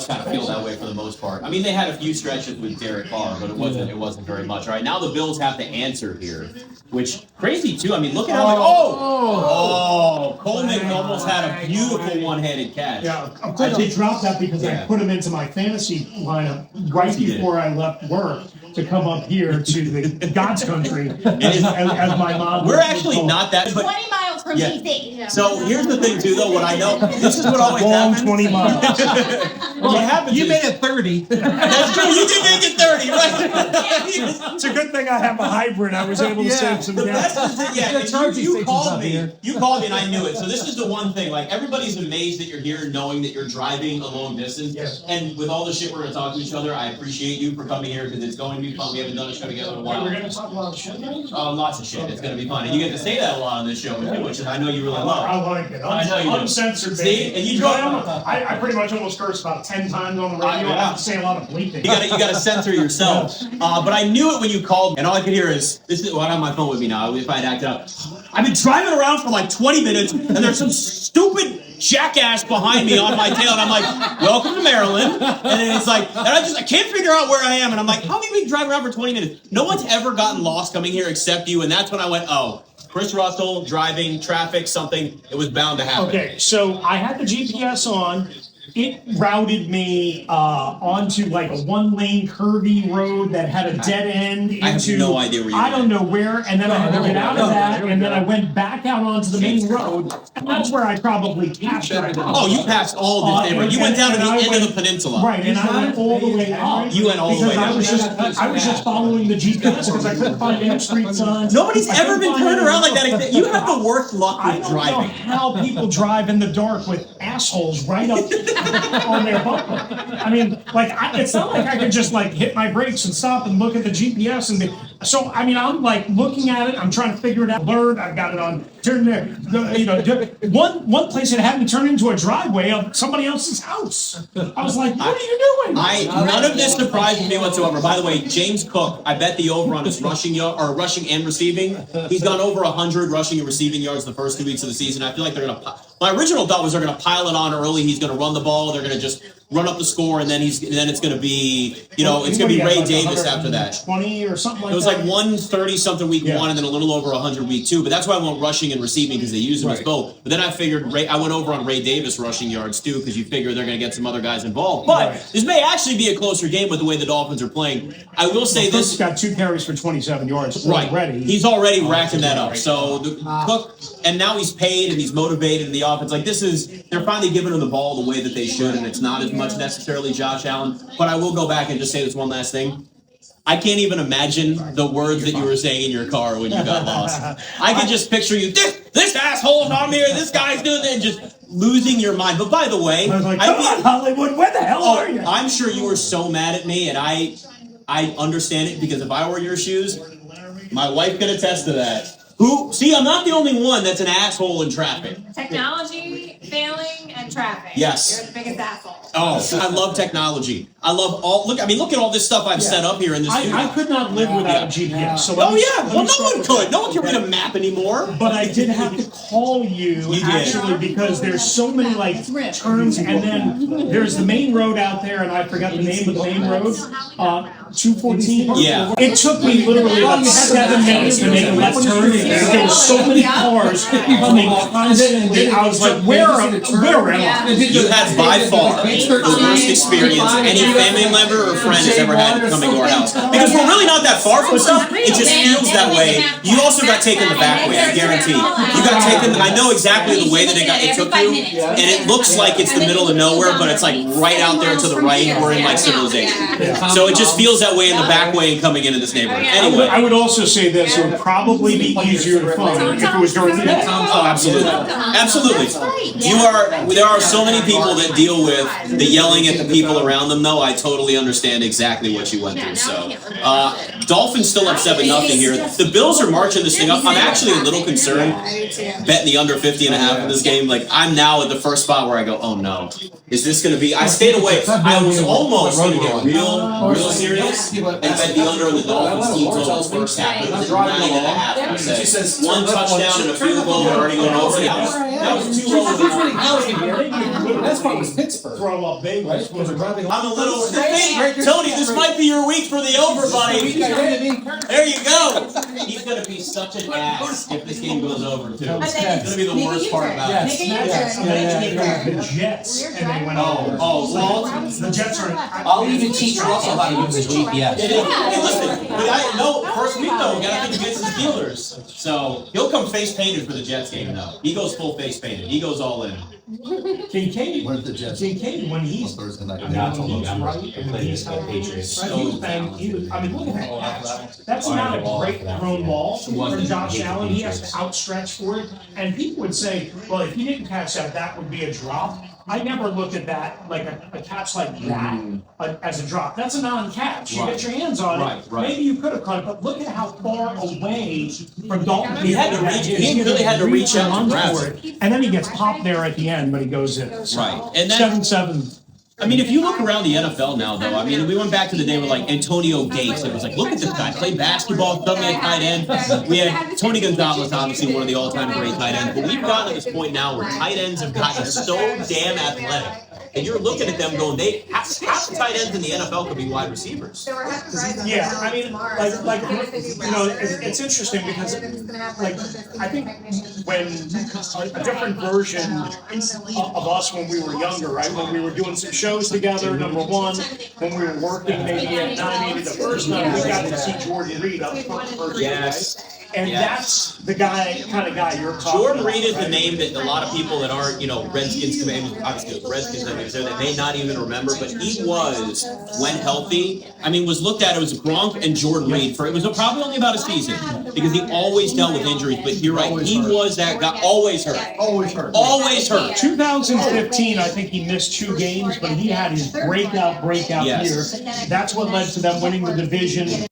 does kind of feel that way for the most part. I mean, they had a few stretches with Derek Carr, but it wasn't very much. All right, now the Bills have to answer here, which crazy too. I mean, look at how Coleman almost had a beautiful one-handed catch. Yeah, of course they dropped that because I put him into my fantasy lineup right before I left work to come up here to the God's country as my mom. We're actually not that 20 miles from DC. Yeah. So here's the thing too, though. What I know, this is what always happens. 20 miles. What happens? You made it 30. That's true. You did make it 30, right? It's a good thing I have a hybrid. I was able to save some gas. You called me. You called me, and I knew it. So this is the one thing. Like everybody's amazed that you're here, knowing that you're driving a long distance. Yes. And with all the shit we're going to talk to each other, I appreciate you for coming here because it's going to be fun. We haven't done a show together in a while. We're going to talk a lot of shit. Lots of shit. It's going to be fun, and you get to say that a lot on this show, which I know you really love. I like it. I know you do. Uncensored, See? baby. And you I pretty much almost cursed about 10 times on the radio. I have to say a lot of bleeping. You got to censor yourself. But I knew it when you called, and all I could hear is this. Is what I have my phone with me now. If I'd acted up, I've been driving around for like 20 minutes, and there's some stupid jackass behind me on my tail, and I'm like, "Welcome to Maryland." And then it's like, and I can't figure out where I am, and I'm like, "How have you been driving around for 20 minutes?" No one's ever gotten lost coming here except you, and that's when I went, "Oh." Chris Russell, driving, traffic, something, it was bound to happen. Okay, so I had the GPS on. It routed me onto like a one-lane curvy road that had a dead end into. I have no idea where you were. I don't know where, and then I had to get out of that, and then I went back out onto the main road, and that's where I probably passed right now. Oh, you passed all this neighborhood. You went down to the end of the peninsula. Right, and I went all the way up. You went all the way down. I was just following the GPS because I couldn't find any street signs. Nobody's ever been turned around like that. You have the worst luck I with don't know driving. how people drive in the dark with assholes right up on their bumper. I mean, like, it's not like I could just like hit my brakes and stop and look at the GPS and be. So I mean, I'm like looking at it. I'm trying to figure it out. Learn. I've got it on. Turn there. You know, one place it had me turn into a driveway of somebody else's house. I was like, what are you doing? None of this surprises me whatsoever. By the way, James Cook, I bet the over on his rushing and receiving. He's gone over 100 rushing and receiving yards the first 2 weeks of the season. I feel like they're gonna. My original thought was they're gonna pile it on early. He's gonna run the ball. They're gonna just run up the score, and then it's gonna be it's gonna be Ray Davis after that. 20 or something like that. It was like 130 something week 1, and then a little over 100 week 2. But that's why I went rushing and receiving because they use them as both. But then I figured I went over on Ray Davis rushing yards too because you figure they're gonna get some other guys involved. But this may actually be a closer game with the way the Dolphins are playing. I will say this: Cook's got 2 carries for 27 yards already. He's already racking that up. So Cook, and now he's paid and he's motivated in the offense. Like they're finally giving him the ball the way that they should, and it's not as much necessarily Josh Allen. But I will go back and just say this one last thing. I can't even imagine the words that you were saying in your car when you got lost. I can just picture you, this asshole's on here, this guy's doing it, and just losing your mind. But by the way, I was like, come on, Hollywood, where the hell are you? I'm sure you were so mad at me, and I understand it because if I were your shoes, my wife can attest to that. See, I'm not the only one that's an asshole in traffic. Technology, failing, and traffic. Yes. You're the biggest asshole. Oh, I love technology. I love look at all this stuff I've set up here in this studio. I could not live without GPS. So well, no one could. No one can read a map anymore. But I did have to call you actually because there's so many like turns, and then there's the main road out there, and I forgot the name of the main road. 214. Yeah. It took me literally about 7 minutes to make a left turn. There were so many cars coming constantly. I was like, where am I? You had by far the worst experience any family member or friend has ever had coming to our house. Because we're really not that far from stuff. It just feels that way. You also got taken the back way, I guarantee. You got taken. I know exactly the way that it took you, and it looks like it's the middle of nowhere, but it's like right out there to the right. We're in like civilization, so it just feels that way in the back way and coming into this neighborhood. Anyway, I would also say this: it would probably be easier to find if it was during the day. Oh, absolutely, absolutely. There are so many people that deal with the yelling at the people around them. Though I totally understand exactly what you went through. So, Dolphins still up 7-0 here. The Bills are marching this thing up. I'm actually a little concerned betting the under 50.5 in this game. Like I'm now at the first spot where I go, oh no, is this going to be? I stayed away. I was almost going to get real serious and bet the under in the Dolphins team totals first half. It was 9.5. I said 1 touchdown and a field goal. We're already going over. That was 2 rolls. That's winning housing here. That's part was Pittsburgh. Throw up big. Right? Because they're driving. I'm a little. Tony, this might be your week for the over, buddy. There you go. He's gonna be such an ass if this game goes over too. It's gonna be the worst part about it. The Jets, and they went over. Well, The Jets are. I'll even teach Russell how to use his GPS. Hey, listen, first week though, we gotta think against the Steelers. So he'll come face painted for the Jets game though. He goes full face painted. He goes all in. Kincaid, Where's the Jets? Kincaid, when he's Thursday night. I mean, when he's right and when he's healthy, he was I mean, look at that catch. That's not a great thrown ball for Josh Allen. He has to outstretch for it. And people would say, well, if he didn't catch that, that would be a drop. I never looked at that like a catch like that as a drop. That's a non-catch. You get your hands on it. Maybe you could have caught it, but look at how far away from Dalton. He had to reach. He really had to reach out to grab it. And then he gets popped there at the end, but he goes in. So, Right. And then 7-7. I mean, if you look around the NFL now, though, I mean, we went back to the day with like Antonio Gates. It was like, look at this guy play basketball, suddenly a tight end. We had Tony Gonzalez, obviously one of the all-time great tight ends. But we've gotten to this point now where tight ends have gotten so damn athletic. And you're looking at them going, half the tight ends in the NFL could be wide receivers. Yeah, I mean, like you know, it's interesting because, like, I think when a different version of us when we were younger, right? When we were doing some shows together, number one, when we were working maybe at 980 the first time, we got to see Jordan Reed up front the first Yes. day. And that's the kind of guy you're talking Jordan about. Reed is the name that a lot of people that aren't, Redskins commanders, obviously the Redskins commanders there that may not even remember, but he was, when healthy, I mean, was looked at, it was Gronk and Jordan Reed for, it was probably only about a season, because he always dealt with injuries, but you're right, he was that guy, always hurt. Always hurt. Always hurt. 2015, I think he missed 2 games, but he had his breakout Yes. year. That's what led to them winning the division.